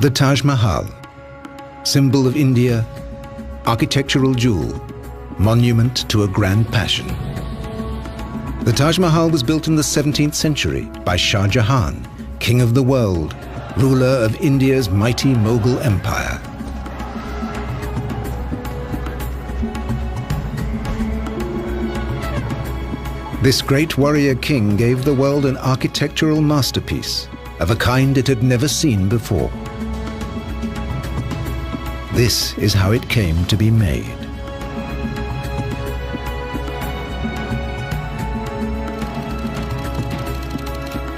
The Taj Mahal, symbol of India, architectural jewel, monument to a grand passion. The Taj Mahal was built in the 17th century by Shah Jahan, king of the world, ruler of India's mighty Mughal empire. This great warrior king gave the world an architectural masterpiece of a kind it had never seen before. This is how it came to be made.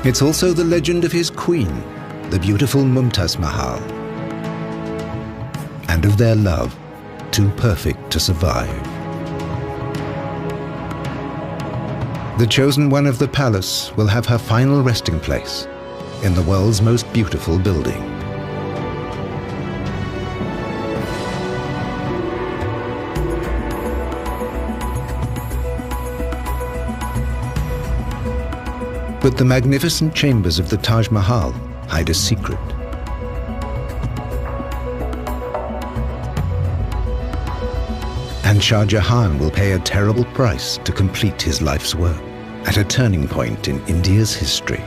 It's also the legend of his queen, the beautiful Mumtaz Mahal, and of their love, too perfect to survive. The chosen one of the palace will have her final resting place in the world's most beautiful building. But the magnificent chambers of the Taj Mahal hide a secret. And Shah Jahan will pay a terrible price to complete his life's work at a turning point in India's history.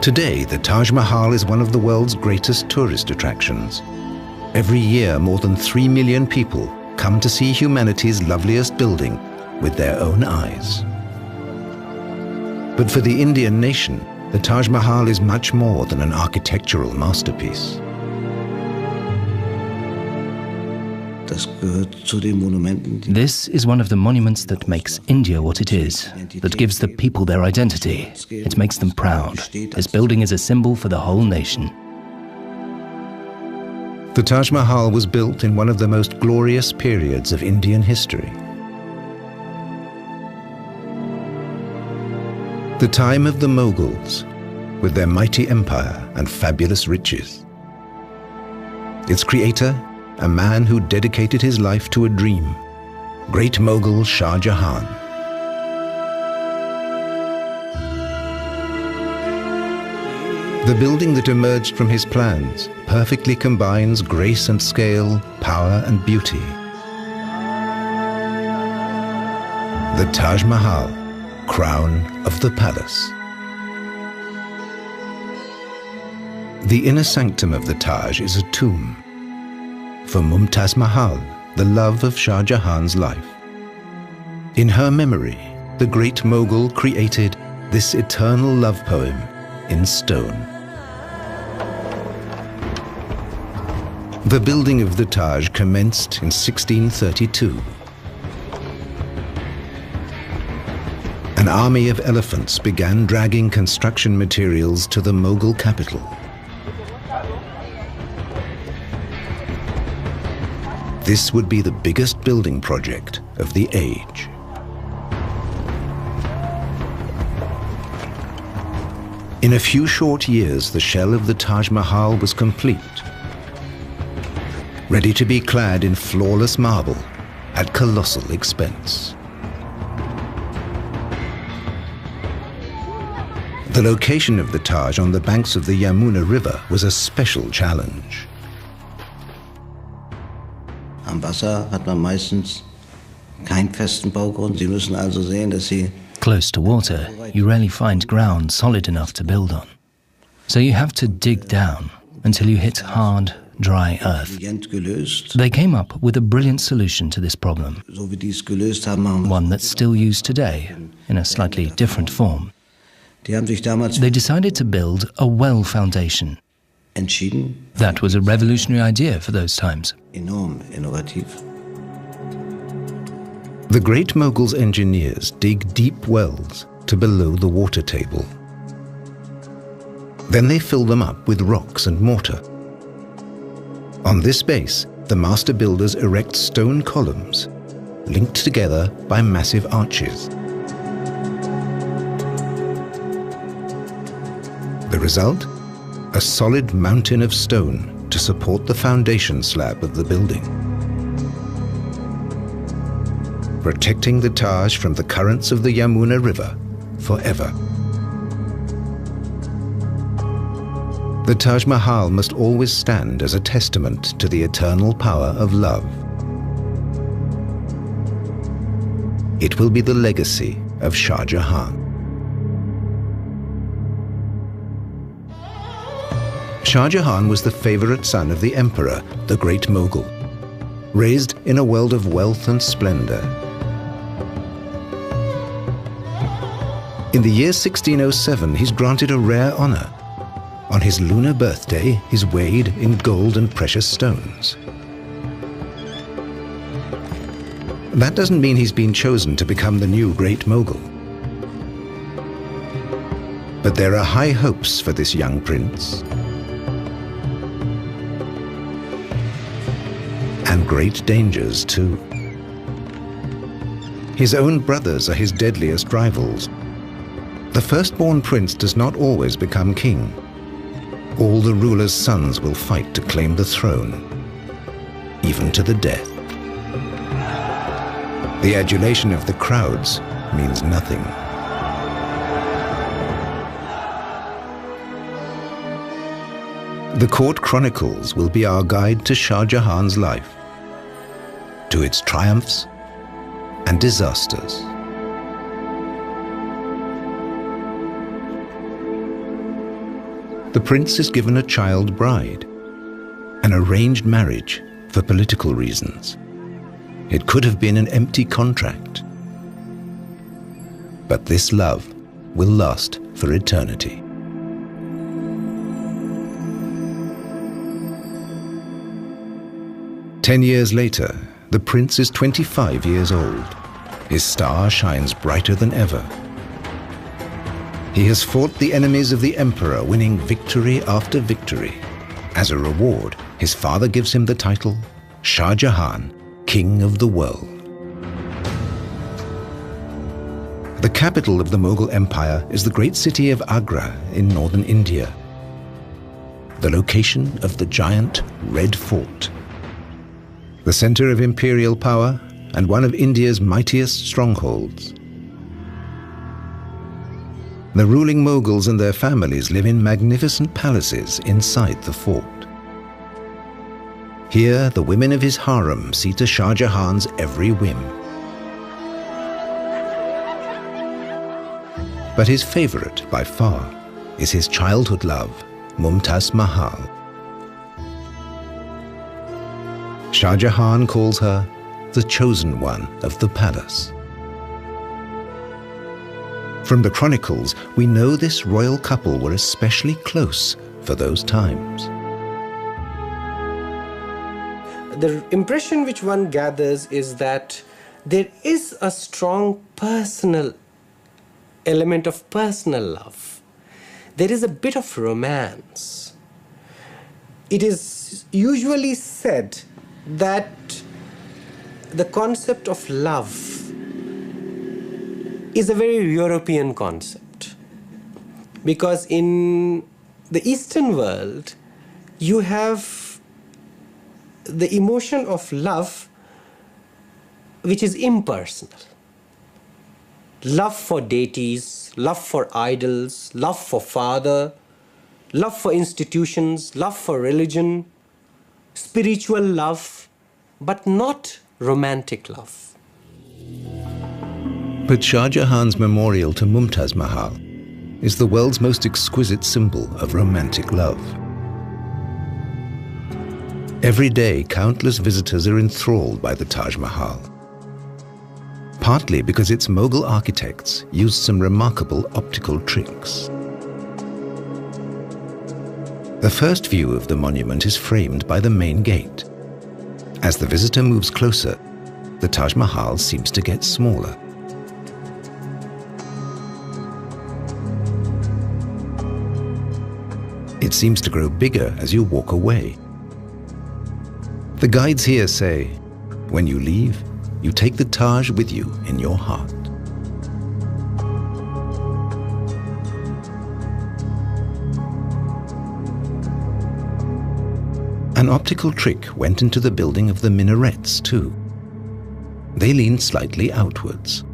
Today, the Taj Mahal is one of the world's greatest tourist attractions. Every year, more than 3 million people come to see humanity's loveliest building with their own eyes. But for the Indian nation, the Taj Mahal is much more than an architectural masterpiece. This is one of the monuments that makes India what it is, that gives the people their identity. It makes them proud. This building is a symbol for the whole nation. The Taj Mahal was built in one of the most glorious periods of Indian history. The time of the Mughals, with their mighty empire and fabulous riches. Its creator, a man who dedicated his life to a dream, Great Mogul Shah Jahan. The building that emerged from his plans perfectly combines grace and scale, power and beauty. The Taj Mahal, crown of the palace. The inner sanctum of the Taj is a tomb for Mumtaz Mahal, the love of Shah Jahan's life. In her memory, the Great Mogul created this eternal love poem in stone. The building of the Taj commenced in 1632. An army of elephants began dragging construction materials to the Mughal capital. This would be the biggest building project of the age. In a few short years, the shell of the Taj Mahal was complete, ready to be clad in flawless marble at colossal expense. The location of the Taj on the banks of the Yamuna River was a special challenge. Am Wasser hat man meistens keinen festen Baugrund. Sie müssen also sehen, dass Sie Close to water, you rarely find ground solid enough to build on. So you have to dig down until you hit hard, dry earth. They came up with a brilliant solution to this problem, one that's still used today in a slightly different form. They decided to build a well foundation. That was a revolutionary idea for those times. Enorm innovativ. The Great Mogul's engineers dig deep wells to below the water table. Then they fill them up with rocks and mortar. On this base, the master builders erect stone columns, linked together by massive arches. The result? A solid mountain of stone to support the foundation slab of the building. protecting the Taj from the currents of the Yamuna River forever. The Taj Mahal must always stand as a testament to the eternal power of love. It will be the legacy of Shah Jahan. Shah Jahan was the favorite son of the emperor, the Great Mogul, raised in a world of wealth and splendor. In the year 1607, he's granted a rare honor. On his lunar birthday, he's weighed in gold and precious stones. That doesn't mean he's been chosen to become the new Great Mogul. But there are high hopes for this young prince. And great dangers too. His own brothers are his deadliest rivals. The firstborn prince does not always become king. All the ruler's sons will fight to claim the throne, even to the death. The adulation of the crowds means nothing. The court chronicles will be our guide to Shah Jahan's life, to its triumphs and disasters. The prince is given a child bride, an arranged marriage for political reasons. It could have been an empty contract. But this love will last for eternity. Ten years later, the prince is 25 years old. His star shines brighter than ever. He has fought the enemies of the emperor, winning victory after victory. As a reward, his father gives him the title Shah Jahan, King of the World. The capital of the Mughal Empire is the great city of Agra in northern India, the location of the giant Red Fort, the center of imperial power and one of India's mightiest strongholds. The ruling Mughals and their families live in magnificent palaces inside the fort. Here, the women of his harem see to Shah Jahan's every whim. But his favorite, by far, is his childhood love, Mumtaz Mahal. Shah Jahan calls her the chosen one of the palace. From the chronicles, we know this royal couple were especially close for those times. The impression which one gathers is that there is a strong personal element of personal love. There is a bit of romance. It is usually said that the concept of love is a very European concept, because in the Eastern world you have the emotion of love which is impersonal. Love for deities, love for idols, love for father, love for institutions, love for religion, spiritual love, but not romantic love. But Shah Jahan's memorial to Mumtaz Mahal is the world's most exquisite symbol of romantic love. Every day, countless visitors are enthralled by the Taj Mahal, partly because its Mughal architects used some remarkable optical tricks. The first view of the monument is framed by the main gate. As the visitor moves closer, the Taj Mahal seems to get smaller. It seems to grow bigger as you walk away. The guides here say, when you leave, you take the Taj with you in your heart. An optical trick went into the building of the minarets too. They lean slightly outwards.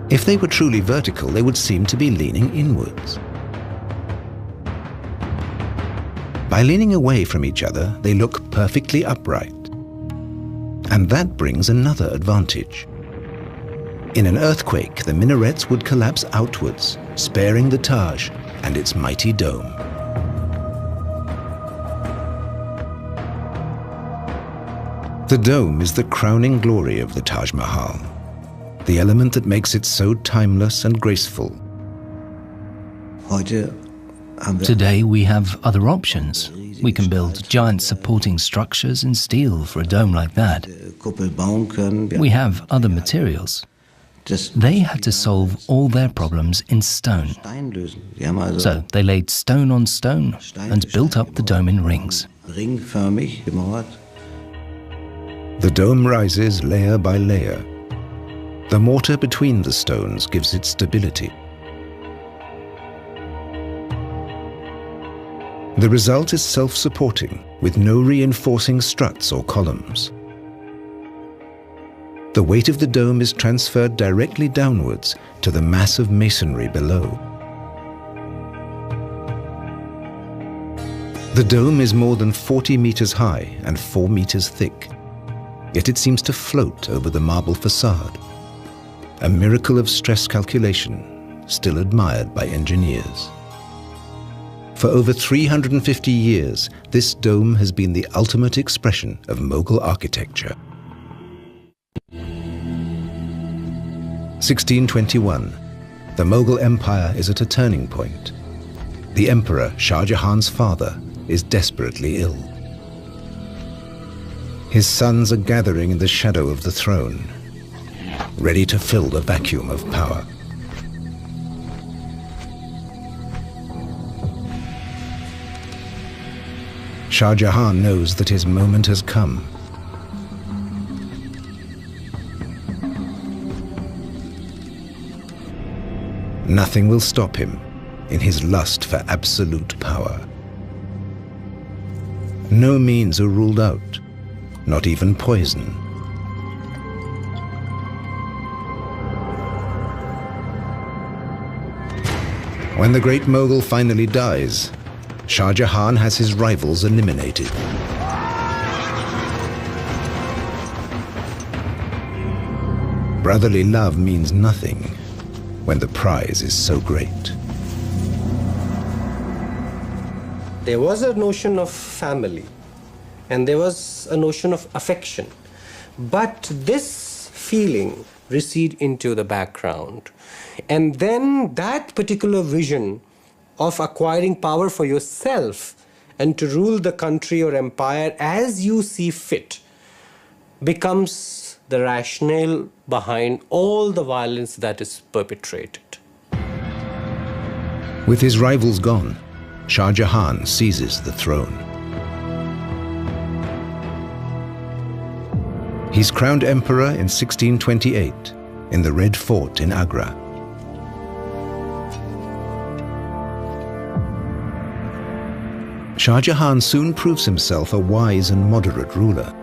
If they were truly vertical, they would seem to be leaning inwards. By leaning away from each other, they look perfectly upright. And that brings another advantage. In an earthquake, the minarets would collapse outwards, sparing the Taj and its mighty dome. The dome is the crowning glory of the Taj Mahal, the element that makes it so timeless and graceful. Today we have other options. We can build giant supporting structures in steel for a dome like that. We have other materials. They had to solve all their problems in stone. So they laid stone on stone and built up the dome in rings. The dome rises layer by layer. The mortar between the stones gives it stability. The result is self-supporting, with no reinforcing struts or columns. The weight of the dome is transferred directly downwards to the mass of masonry below. The dome is more than 40 meters high and 4 meters thick, yet it seems to float over the marble facade, a miracle of stress calculation still admired by engineers. For over 350 years, this dome has been the ultimate expression of Mughal architecture. 1621. The Mughal Empire is at a turning point. The Emperor, Shah Jahan's father, is desperately ill. His sons are gathering in the shadow of the throne, ready to fill the vacuum of power. Shah Jahan knows that his moment has come. Nothing will stop him in his lust for absolute power. No means are ruled out, not even poison. When the Great Mogul finally dies, Shah Jahan has his rivals eliminated. Brotherly love means nothing when the prize is so great. There was a notion of family and there was a notion of affection, but this feeling receded into the background. And then that particular vision of acquiring power for yourself and to rule the country or empire as you see fit becomes the rationale behind all the violence that is perpetrated. With his rivals gone, Shah Jahan seizes the throne. He's crowned emperor in 1628 in the Red Fort in Agra. Shah Jahan soon proves himself a wise and moderate ruler.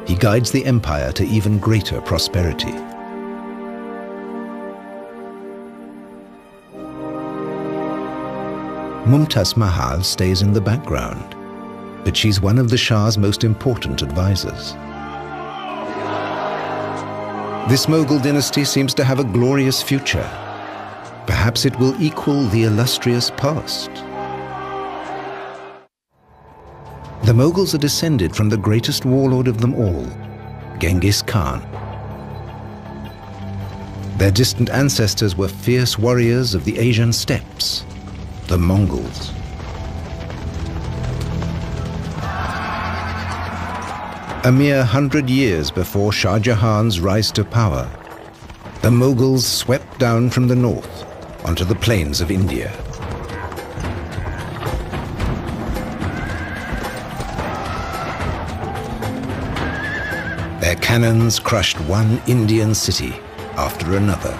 He guides the empire to even greater prosperity. Mumtaz Mahal stays in the background, but she's one of the Shah's most important advisors. This Mughal dynasty seems to have a glorious future. Perhaps it will equal the illustrious past. The Mughals are descended from the greatest warlord of them all, Genghis Khan. Their distant ancestors were fierce warriors of the Asian steppes, the Mongols. A mere 100 years before Shah Jahan's rise to power, the Mughals swept down from the north onto the plains of India. Their cannons crushed one Indian city after another.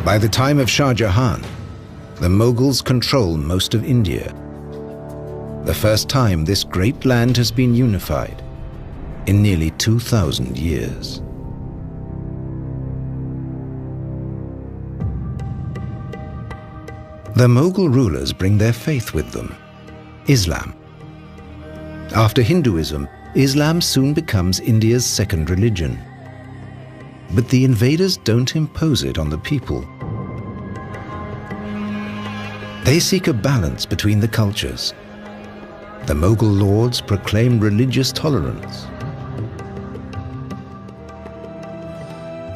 By the time of Shah Jahan, the Mughals control most of India. The first time this great land has been unified in nearly 2,000 years. The Mughal rulers bring their faith with them, Islam. After Hinduism, Islam soon becomes India's second religion. But the invaders don't impose it on the people. They seek a balance between the cultures. The Mughal lords proclaim religious tolerance.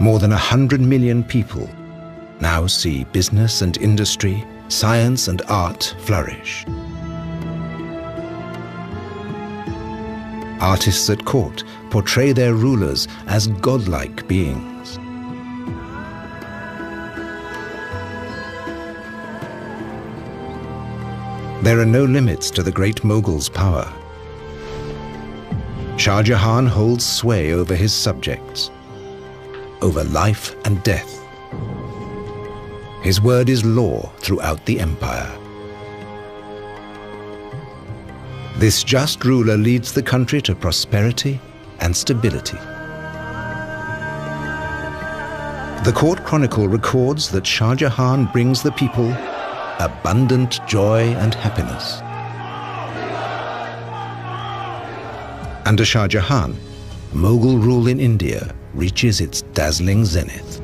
More than 100 million people now see business and industry, science and art flourish. Artists at court portray their rulers as godlike beings. There are no limits to the great Mughals' power. Shah Jahan holds sway over his subjects, over life and death. His word is law throughout the empire. This just ruler leads the country to prosperity and stability. The court chronicle records that Shah Jahan brings the people abundant joy and happiness. Under Shah Jahan, Mughal rule in India reaches its dazzling zenith.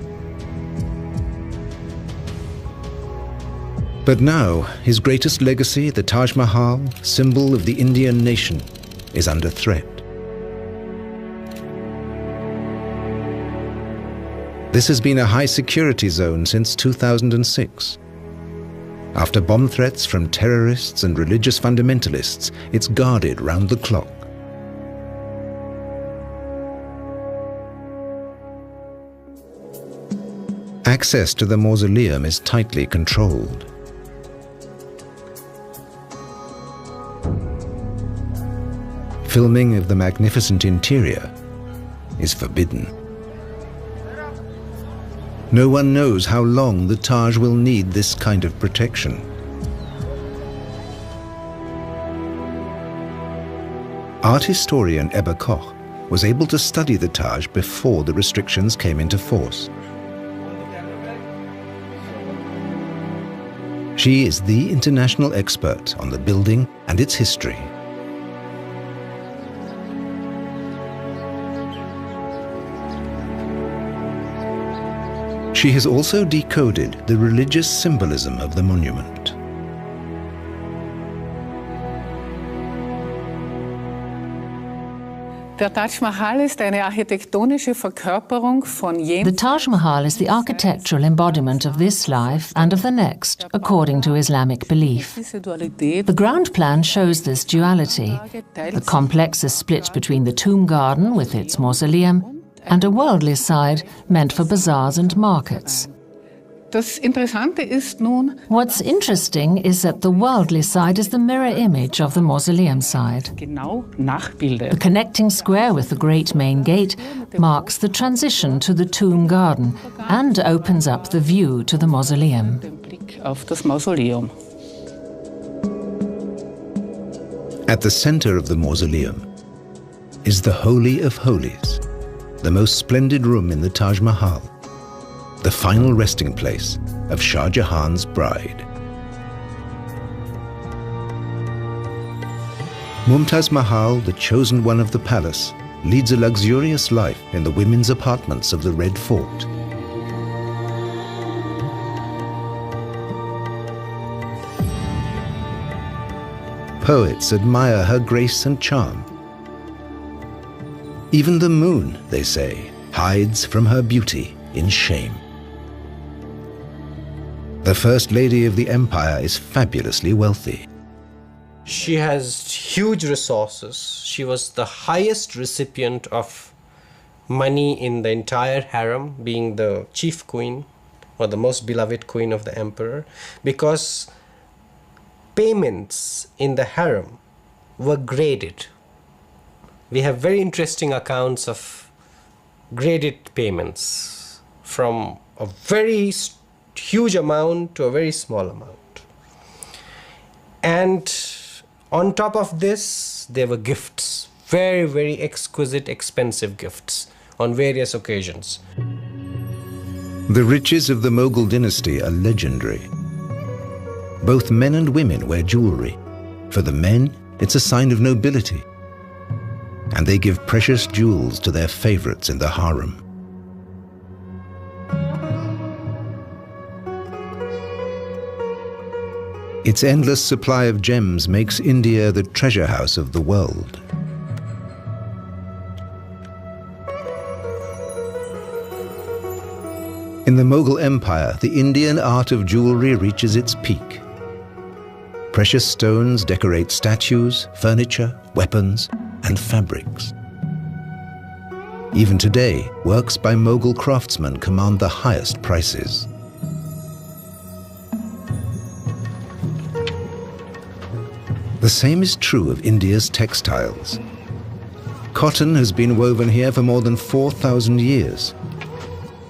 But now, his greatest legacy, the Taj Mahal, symbol of the Indian nation, is under threat. This has been a high-security zone since 2006. After bomb threats from terrorists and religious fundamentalists, it's guarded round the clock. Access to the mausoleum is tightly controlled. Filming of the magnificent interior is forbidden. No one knows how long the Taj will need this kind of protection. Art historian Ebba Koch was able to study the Taj before the restrictions came into force. She is the international expert on the building and its history. She has also decoded the religious symbolism of the monument. The Taj Mahal is the architectural embodiment of this life and of the next, according to Islamic belief. The ground plan shows this duality. The complex is split between the tomb garden with its mausoleum and a worldly side meant for bazaars and markets. What's interesting is that the worldly side is the mirror image of the mausoleum side. The connecting square with the great main gate marks the transition to the tomb garden and opens up the view to the mausoleum. At the center of the mausoleum is the Holy of Holies, the most splendid room in the Taj Mahal, the final resting place of Shah Jahan's bride. Mumtaz Mahal, the chosen one of the palace, leads a luxurious life in the women's apartments of the Red Fort. Poets admire her grace and charm. Even the moon, they say, hides from her beauty in shame. The First Lady of the Empire is fabulously wealthy. She has huge resources. She was the highest recipient of money in the entire harem, being the chief queen or the most beloved queen of the emperor, because payments in the harem were graded. We have very interesting accounts of graded payments from a very huge amount to a very small amount. And on top of this, there were gifts, very, very exquisite, expensive gifts on various occasions. The riches of the Mughal dynasty are legendary. Both men and women wear jewelry. For the men, it's a sign of nobility. And they give precious jewels to their favorites in the harem. Its endless supply of gems makes India the treasure house of the world. In the Mughal Empire, the Indian art of jewelry reaches its peak. Precious stones decorate statues, furniture, weapons, and fabrics. Even today, works by Mughal craftsmen command the highest prices. The same is true of India's textiles. Cotton has been woven here for more than 4,000 years.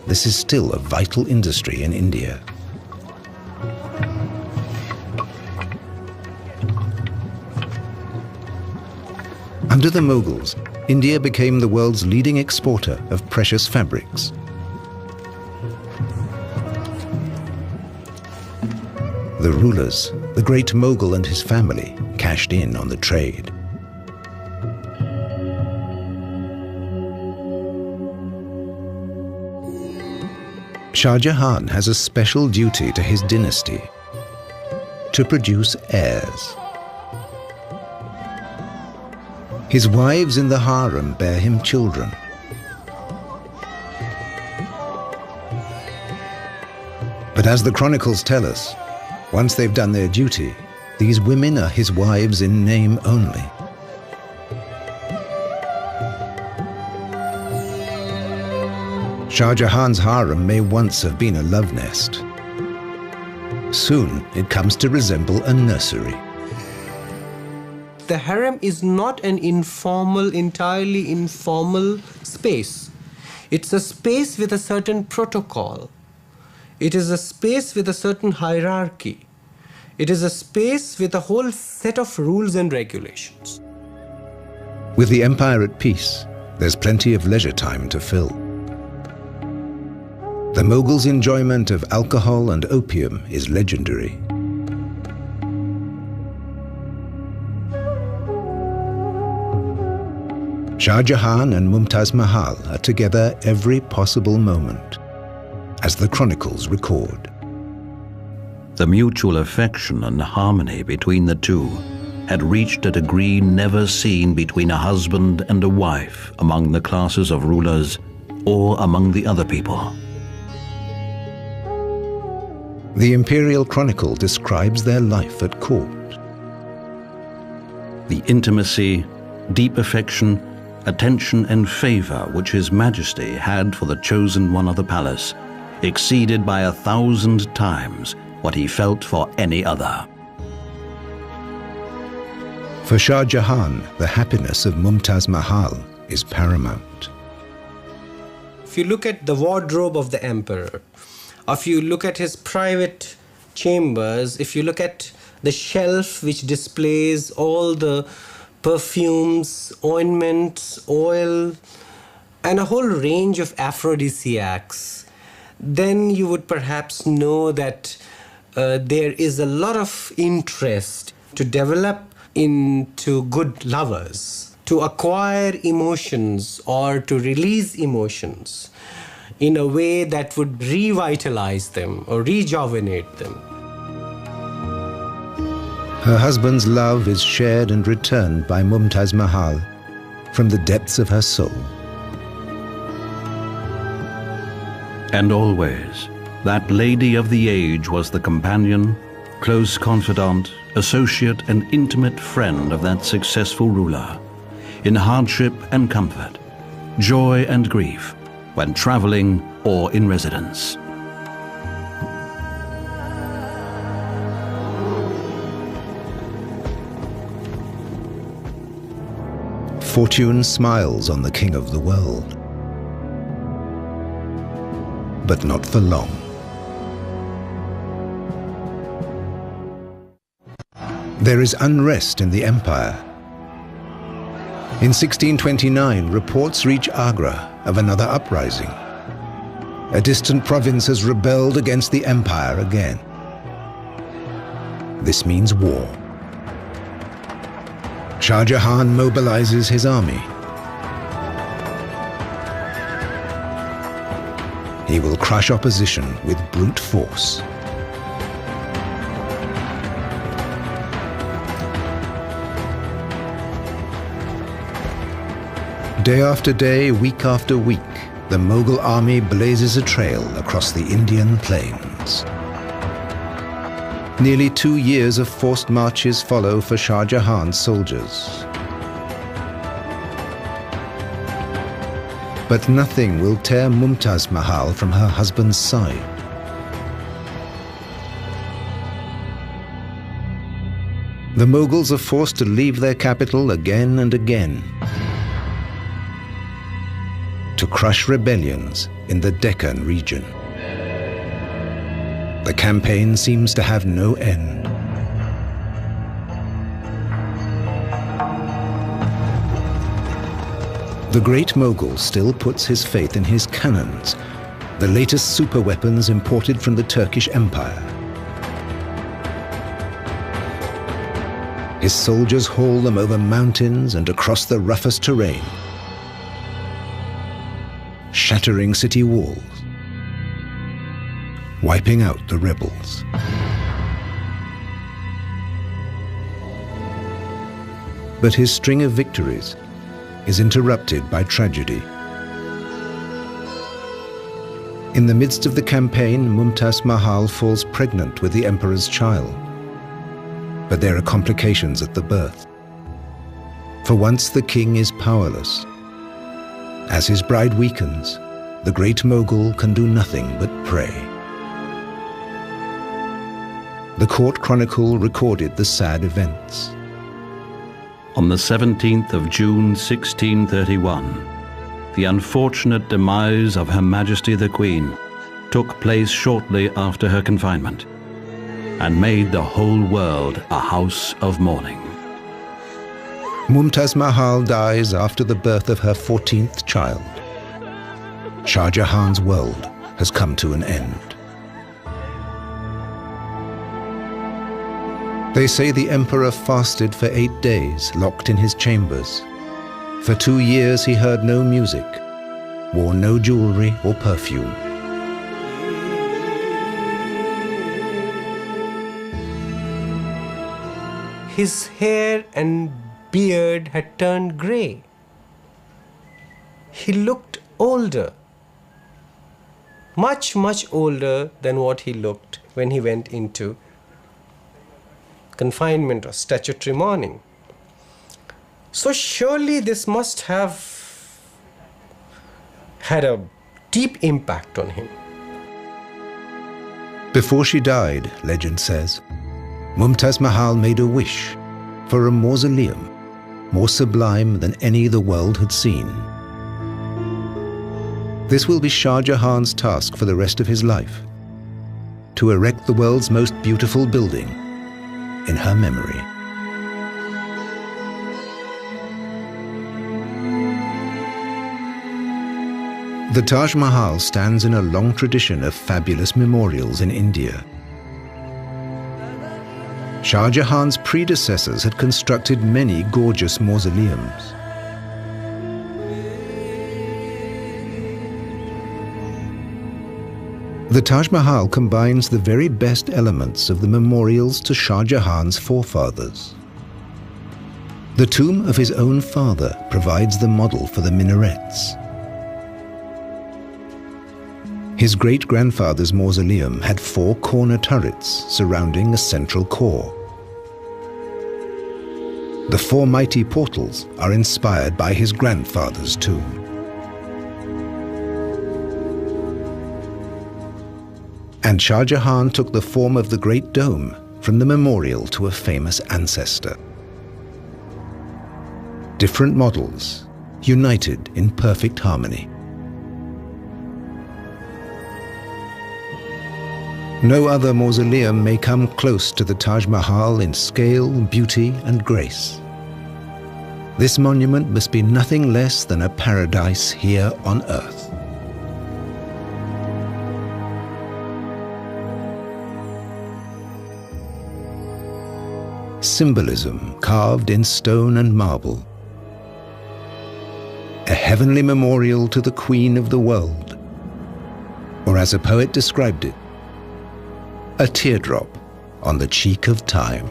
This is still a vital industry in India. Under the Mughals, India became the world's leading exporter of precious fabrics. The rulers, the Great Mogul and his family, cashed in on the trade. Shah Jahan has a special duty to his dynasty: to produce heirs. His wives in the harem bear him children. But as the chronicles tell us, once they've done their duty, these women are his wives in name only. Shah Jahan's harem may once have been a love nest. Soon it comes to resemble a nursery. The harem is not an informal, entirely informal space. It's a space with a certain protocol. It is a space with a certain hierarchy. It is a space with a whole set of rules and regulations. With the empire at peace, there's plenty of leisure time to fill. The Mughals' enjoyment of alcohol and opium is legendary. Shah Jahan and Mumtaz Mahal are together every possible moment, as the chronicles record. The mutual affection and harmony between the two had reached a degree never seen between a husband and a wife among the classes of rulers or among the other people. The Imperial Chronicle describes their life at court. The intimacy, deep affection, attention and favor which His Majesty had for the chosen one of the palace exceeded by 1,000 times what he felt for any other. For Shah Jahan, the happiness of Mumtaz Mahal is paramount. If you look at the wardrobe of the emperor, or if you look at his private chambers, if you look at the shelf which displays all the perfumes, ointments, oil, and a whole range of aphrodisiacs, then you would perhaps know that there is a lot of interest to develop into good lovers, to acquire emotions or to release emotions in a way that would revitalize them or rejuvenate them. Her husband's love is shared and returned by Mumtaz Mahal from the depths of her soul. And always, that lady of the age was the companion, close confidant, associate and intimate friend of that successful ruler, in hardship and comfort, joy and grief, when traveling or in residence. Fortune smiles on the king of the world, but not for long. There is unrest in the empire. In 1629, reports reach Agra of another uprising. A distant province has rebelled against the empire again. This means war. Shah Jahan mobilizes his army. He will crush opposition with brute force. Day after day, week after week, the Mughal army blazes a trail across the Indian plains. Nearly 2 years of forced marches follow for Shah Jahan's soldiers. But nothing will tear Mumtaz Mahal from her husband's side. The Mughals are forced to leave their capital again and again to crush rebellions in the Deccan region. The campaign seems to have no end. The Great Mogul still puts his faith in his cannons, the latest superweapons imported from the Turkish Empire. His soldiers haul them over mountains and across the roughest terrain, shattering city walls, wiping out the rebels. But his string of victories is interrupted by tragedy. In the midst of the campaign, Mumtaz Mahal falls pregnant with the emperor's child. But there are complications at the birth. For once the king is powerless. As his bride weakens, the Great Mogul can do nothing but pray. The court chronicle recorded the sad events. On the 17th of June 1631, the unfortunate demise of Her Majesty the Queen took place shortly after her confinement and made the whole world a house of mourning. Mumtaz Mahal dies after the birth of her 14th child. Shah Jahan's world has come to an end. They say the emperor fasted for 8 days, locked in his chambers. For 2 years he heard no music, wore no jewelry or perfume. His hair and beard had turned grey. He looked older, much, much older than what he looked when he went into confinement or statutory mourning. So surely this must have had a deep impact on him. Before she died, legend says, Mumtaz Mahal made a wish for a mausoleum more sublime than any the world had seen. This will be Shah Jahan's task for the rest of his life, to erect the world's most beautiful building in her memory. The Taj Mahal stands in a long tradition of fabulous memorials in India. Shah Jahan's predecessors had constructed many gorgeous mausoleums. The Taj Mahal combines the very best elements of the memorials to Shah Jahan's forefathers. The tomb of his own father provides the model for the minarets. His great-grandfather's mausoleum had 4 corner turrets surrounding a central core. The 4 mighty portals are inspired by his grandfather's tomb. And Shah Jahan took the form of the Great Dome from the memorial to a famous ancestor. Different models, united in perfect harmony. No other mausoleum may come close to the Taj Mahal in scale, beauty, and grace. This monument must be nothing less than a paradise here on earth. Symbolism carved in stone and marble. A heavenly memorial to the Queen of the world. Or as a poet described it, a teardrop on the cheek of time.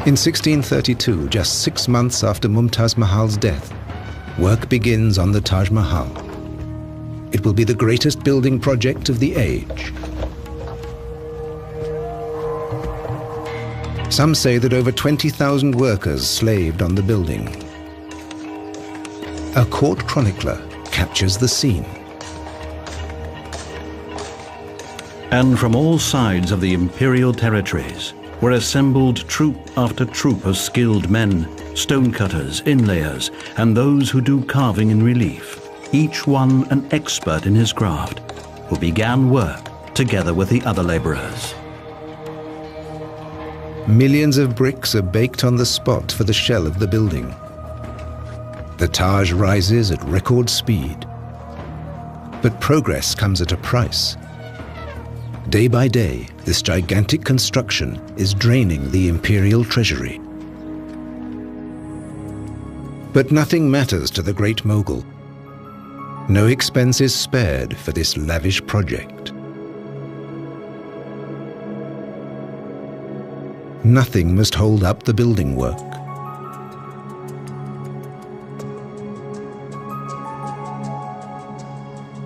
In 1632, just 6 months after Mumtaz Mahal's death, work begins on the Taj Mahal. It will be the greatest building project of the age. Some say that over 20,000 workers slaved on the building. A court chronicler captures the scene. And from all sides of the imperial territories were assembled troop after troop of skilled men, stonecutters, inlayers, and those who do carving in relief, each one an expert in his craft, who began work together with the other laborers. Millions of bricks are baked on the spot for the shell of the building. The Taj rises at record speed. But progress comes at a price. Day by day, this gigantic construction is draining the imperial treasury. But nothing matters to the Great Mogul. No expense is spared for this lavish project. Nothing must hold up the building work.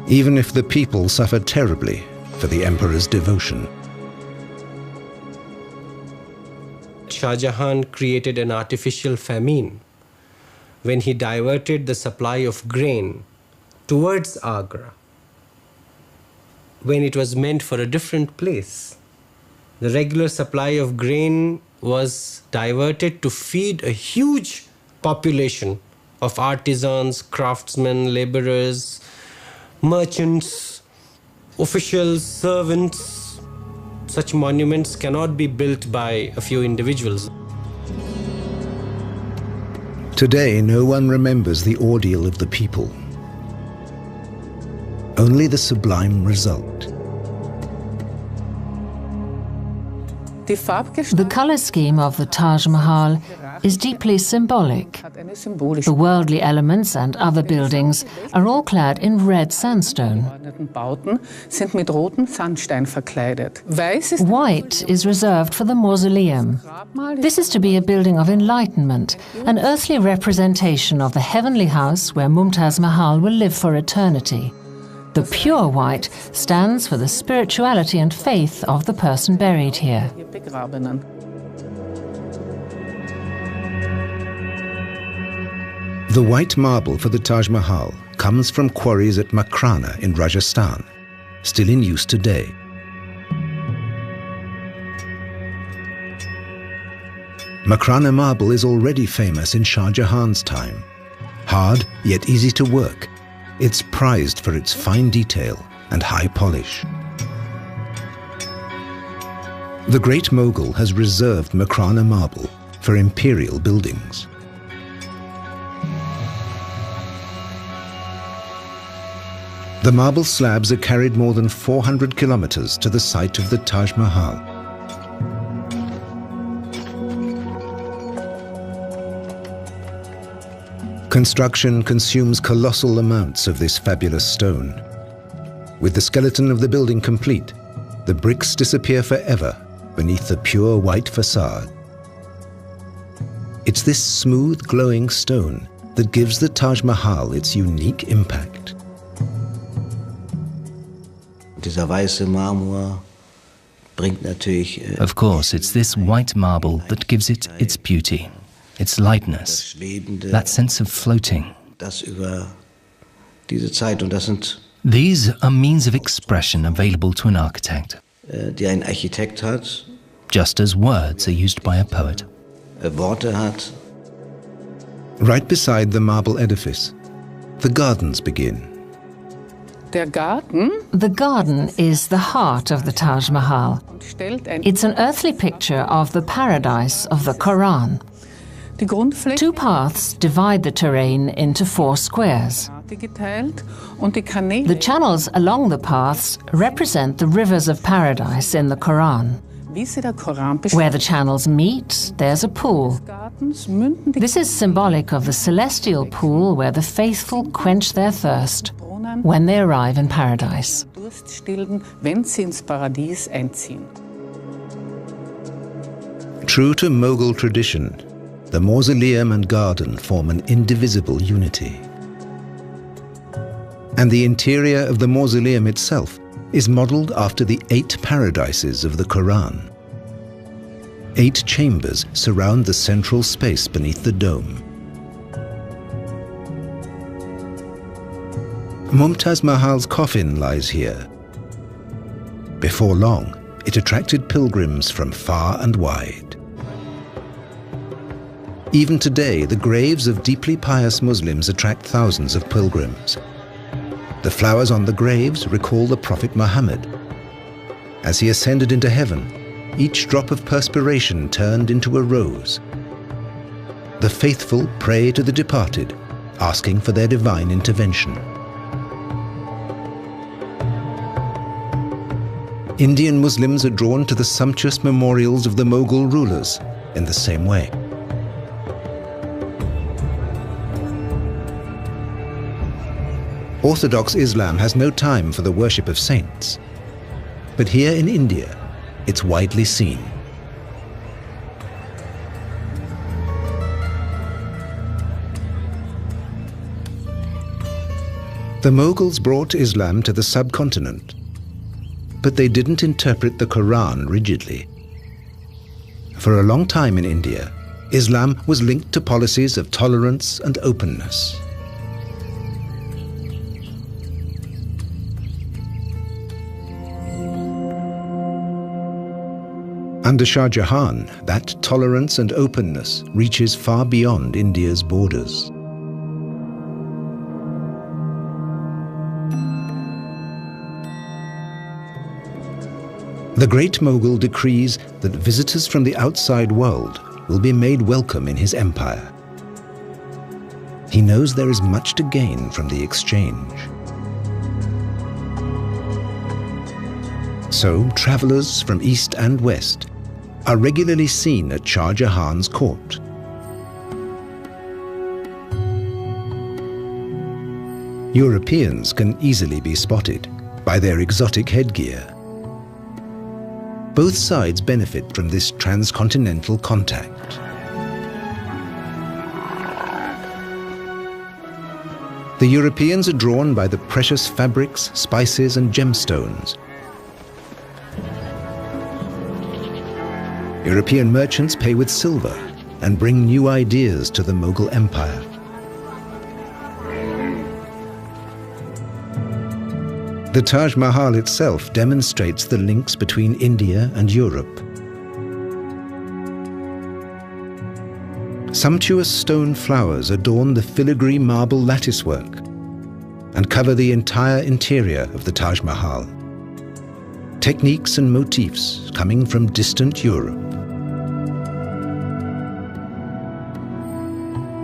Even if the people suffer terribly for the emperor's devotion. Shah Jahan created an artificial famine when he diverted the supply of grain towards Agra, when it was meant for a different place. The regular supply of grain was diverted to feed a huge population of artisans, craftsmen, laborers, merchants, officials, servants. Such monuments cannot be built by a few individuals. Today, no one remembers the ordeal of the people. Only the sublime result. The color scheme of the Taj Mahal is deeply symbolic. The worldly elements and other buildings are all clad in red sandstone. White is reserved for the mausoleum. This is to be a building of enlightenment, an earthly representation of the heavenly house where Mumtaz Mahal will live for eternity. The pure white stands for the spirituality and faith of the person buried here. The white marble for the Taj Mahal comes from quarries at Makrana in Rajasthan, still in use today. Makrana marble is already famous in Shah Jahan's time. Hard, yet easy to work. It's prized for its fine detail and high polish. The Great Mogul has reserved Makrana marble for imperial buildings. The marble slabs are carried more than 400 kilometers to the site of the Taj Mahal. Construction consumes colossal amounts of this fabulous stone. With the skeleton of the building complete, the bricks disappear forever beneath the pure white facade. It's this smooth, glowing stone that gives the Taj Mahal its unique impact. Of course, it's this white marble that gives it its beauty, its lightness, that sense of floating. These are means of expression available to an architect, hat, just as words are used by a poet. Right beside the marble edifice, the gardens begin. Der Garten The garden is the heart of the Taj Mahal. stellt ein It's an earthly picture of the paradise of the Quran. die Grundfläche Two paths divide the terrain into 4 squares. geteilt und die Kanäle The channels along the paths represent the rivers of paradise in the Quran. wie sie der Koran Where the channels meet, there's a pool. Gartens münden die This is symbolic of the celestial pool where the faithful quench their thirst Brunnen when they arrive in paradise. Durst stillen, wenn sie ins Paradies einziehen. True to Mughal tradition, the mausoleum and garden form an indivisible unity. And the interior of the mausoleum itself is modelled after the 8 paradises of the Quran. 8 chambers surround the central space beneath the dome. Mumtaz Mahal's coffin lies here. Before long, it attracted pilgrims from far and wide. Even today, the graves of deeply pious Muslims attract thousands of pilgrims. The flowers on the graves recall the Prophet Muhammad. As he ascended into heaven, each drop of perspiration turned into a rose. The faithful pray to the departed, asking for their divine intervention. Indian Muslims are drawn to the sumptuous memorials of the Mughal rulers in the same way. Orthodox Islam has no time for the worship of saints. But here in India, it's widely seen. The Mughals brought Islam to the subcontinent, but they didn't interpret the Quran rigidly. For a long time in India, Islam was linked to policies of tolerance and openness. Under Shah Jahan, that tolerance and openness reaches far beyond India's borders. The Great Mogul decrees that visitors from the outside world will be made welcome in his empire. He knows there is much to gain from the exchange. So, travelers from east and west are regularly seen at Shah Jahan's court. Europeans can easily be spotted by their exotic headgear. Both sides benefit from this transcontinental contact. The Europeans are drawn by the precious fabrics, spices, and gemstones. European merchants pay with silver and bring new ideas to the Mughal Empire. The Taj Mahal itself demonstrates the links between India and Europe. Sumptuous stone flowers adorn the filigree marble latticework and cover the entire interior of the Taj Mahal. Techniques and motifs coming from distant Europe.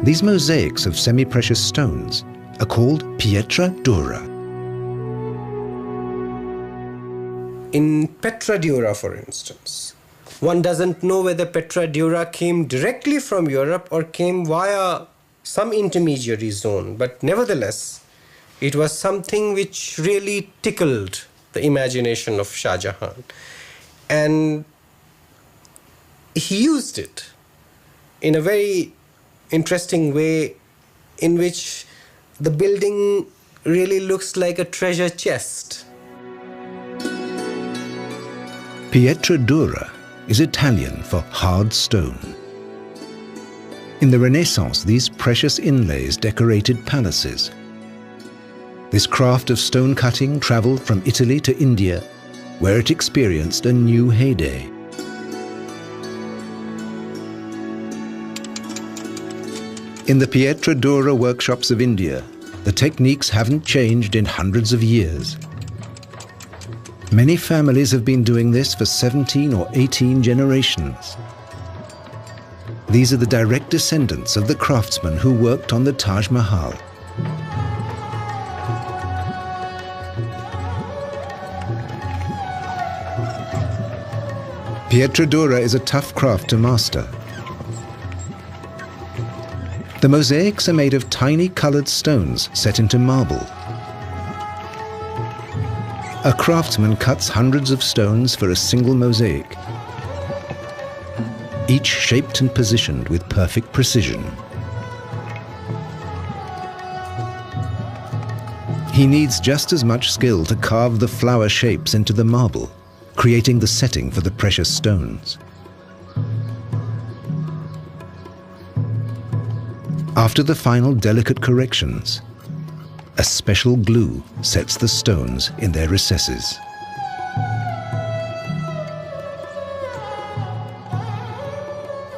These mosaics of semi-precious stones are called pietra dura. In Petra Dura, for instance, one doesn't know whether Petra Dura came directly from Europe or came via some intermediary zone, but nevertheless, it was something which really tickled the imagination of Shah Jahan. And he used it in a very interesting way in which the building really looks like a treasure chest. Pietra dura is Italian for hard stone. In the Renaissance, these precious inlays decorated palaces. This craft of stone cutting traveled from Italy to India, where it experienced a new heyday. In the Pietra Dura workshops of India, the techniques haven't changed in hundreds of years. Many families have been doing this for 17 or 18 generations. These are the direct descendants of the craftsmen who worked on the Taj Mahal. Pietra Dura is a tough craft to master. The mosaics are made of tiny colored stones set into marble. A craftsman cuts hundreds of stones for a single mosaic, each shaped and positioned with perfect precision. He needs just as much skill to carve the flower shapes into the marble, creating the setting for the precious stones. After the final delicate corrections, a special glue sets the stones in their recesses.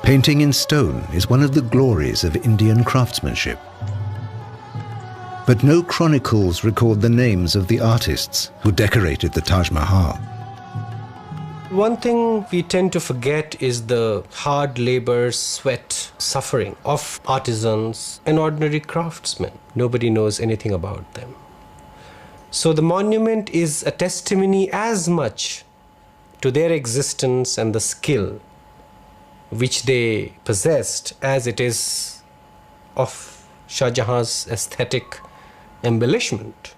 Painting in stone is one of the glories of Indian craftsmanship. But no chronicles record the names of the artists who decorated the Taj Mahal. One thing we tend to forget is the hard labor, sweat, suffering of artisans and ordinary craftsmen. Nobody knows anything about them. So the monument is a testimony as much to their existence and the skill which they possessed as it is of Shah Jahan's aesthetic embellishment.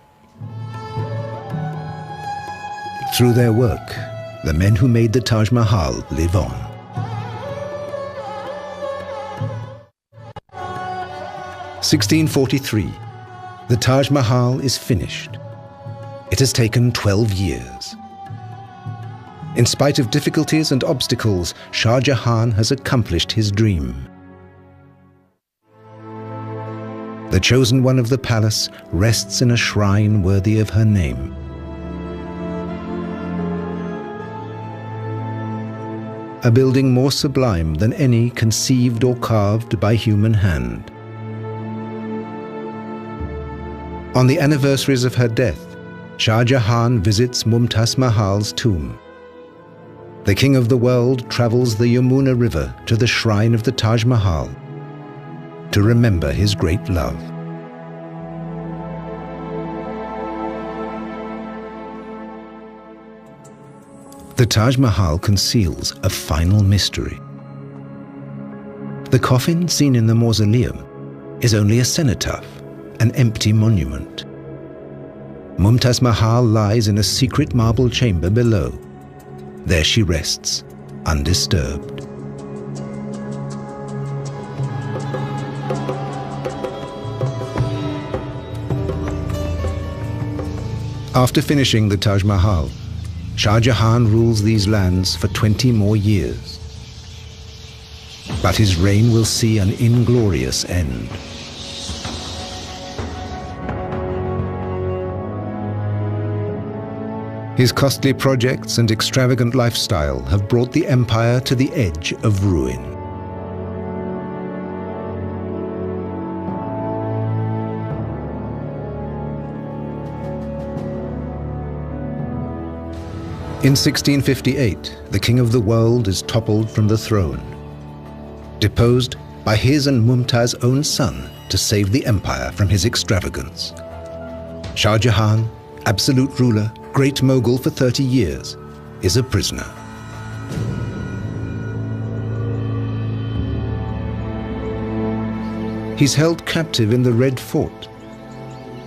Through their work, the men who made the Taj Mahal live on. (1643). The Taj Mahal is finished. It has taken 12 years. In spite of difficulties and obstacles, Shah Jahan has accomplished his dream. The chosen one of the palace rests in a shrine worthy of her name. A building more sublime than any conceived or carved by human hand. On the anniversaries of her death, Shah Jahan visits Mumtaz Mahal's tomb. The king of the world travels the Yamuna River to the shrine of the Taj Mahal to remember his great love. The Taj Mahal conceals a final mystery. The coffin seen in the mausoleum is only a cenotaph, an empty monument. Mumtaz Mahal lies in a secret marble chamber below. There she rests, undisturbed. After finishing the Taj Mahal, Shah Jahan rules these lands for 20 more years. But his reign will see an inglorious end. His costly projects and extravagant lifestyle have brought the empire to the edge of ruin. In 1658, the king of the world is toppled from the throne, deposed by his and Mumtaz's own son to save the empire from his extravagance. Shah Jahan, absolute ruler, Great Mogul for 30 years, is a prisoner. He's held captive in the Red Fort.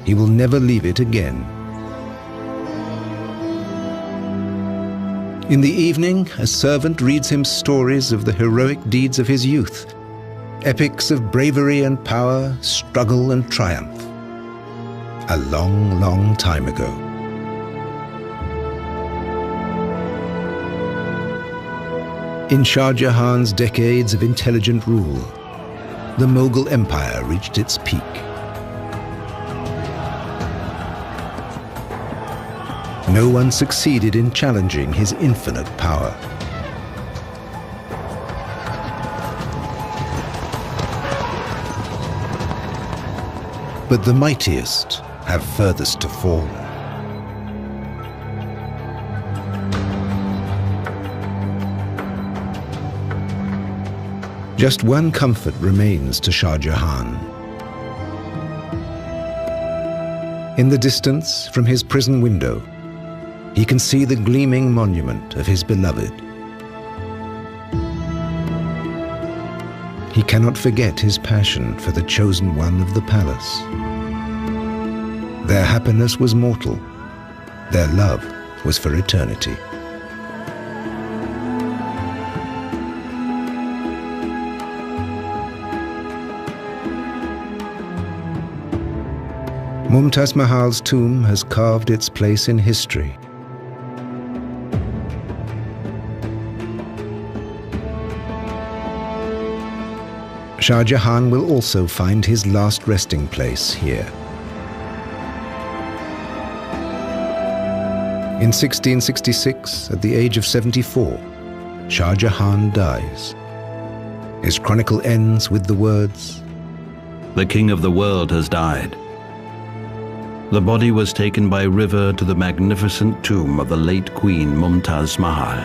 He will never leave it again. In the evening, a servant reads him stories of the heroic deeds of his youth, epics of bravery and power, struggle and triumph. A long, long time ago. In Shah Jahan's decades of intelligent rule, the Mughal Empire reached its peak. No one succeeded in challenging his infinite power. But the mightiest have furthest to fall. Just one comfort remains to Shah Jahan. In the distance, from his prison window, he can see the gleaming monument of his beloved. He cannot forget his passion for the chosen one of the palace. Their happiness was mortal. Their love was for eternity. Mumtaz Mahal's tomb has carved its place in history. Shah Jahan will also find his last resting place here. In 1666, at the age of 74, Shah Jahan dies. His chronicle ends with the words, "The king of the world has died." The body was taken by river to the magnificent tomb of the late Queen Mumtaz Mahal.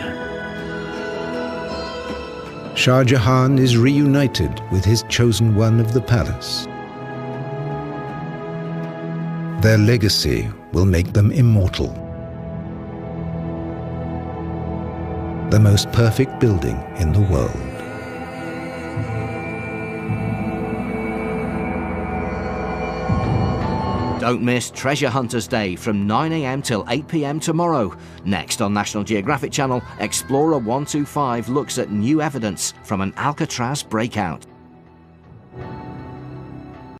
Shah Jahan is reunited with his chosen one of the palace. Their legacy will make them immortal. The most perfect building in the world. Don't miss Treasure Hunters Day from 9 AM till 8 PM tomorrow. Next on National Geographic Channel, Explorer 125 looks at new evidence from an Alcatraz breakout.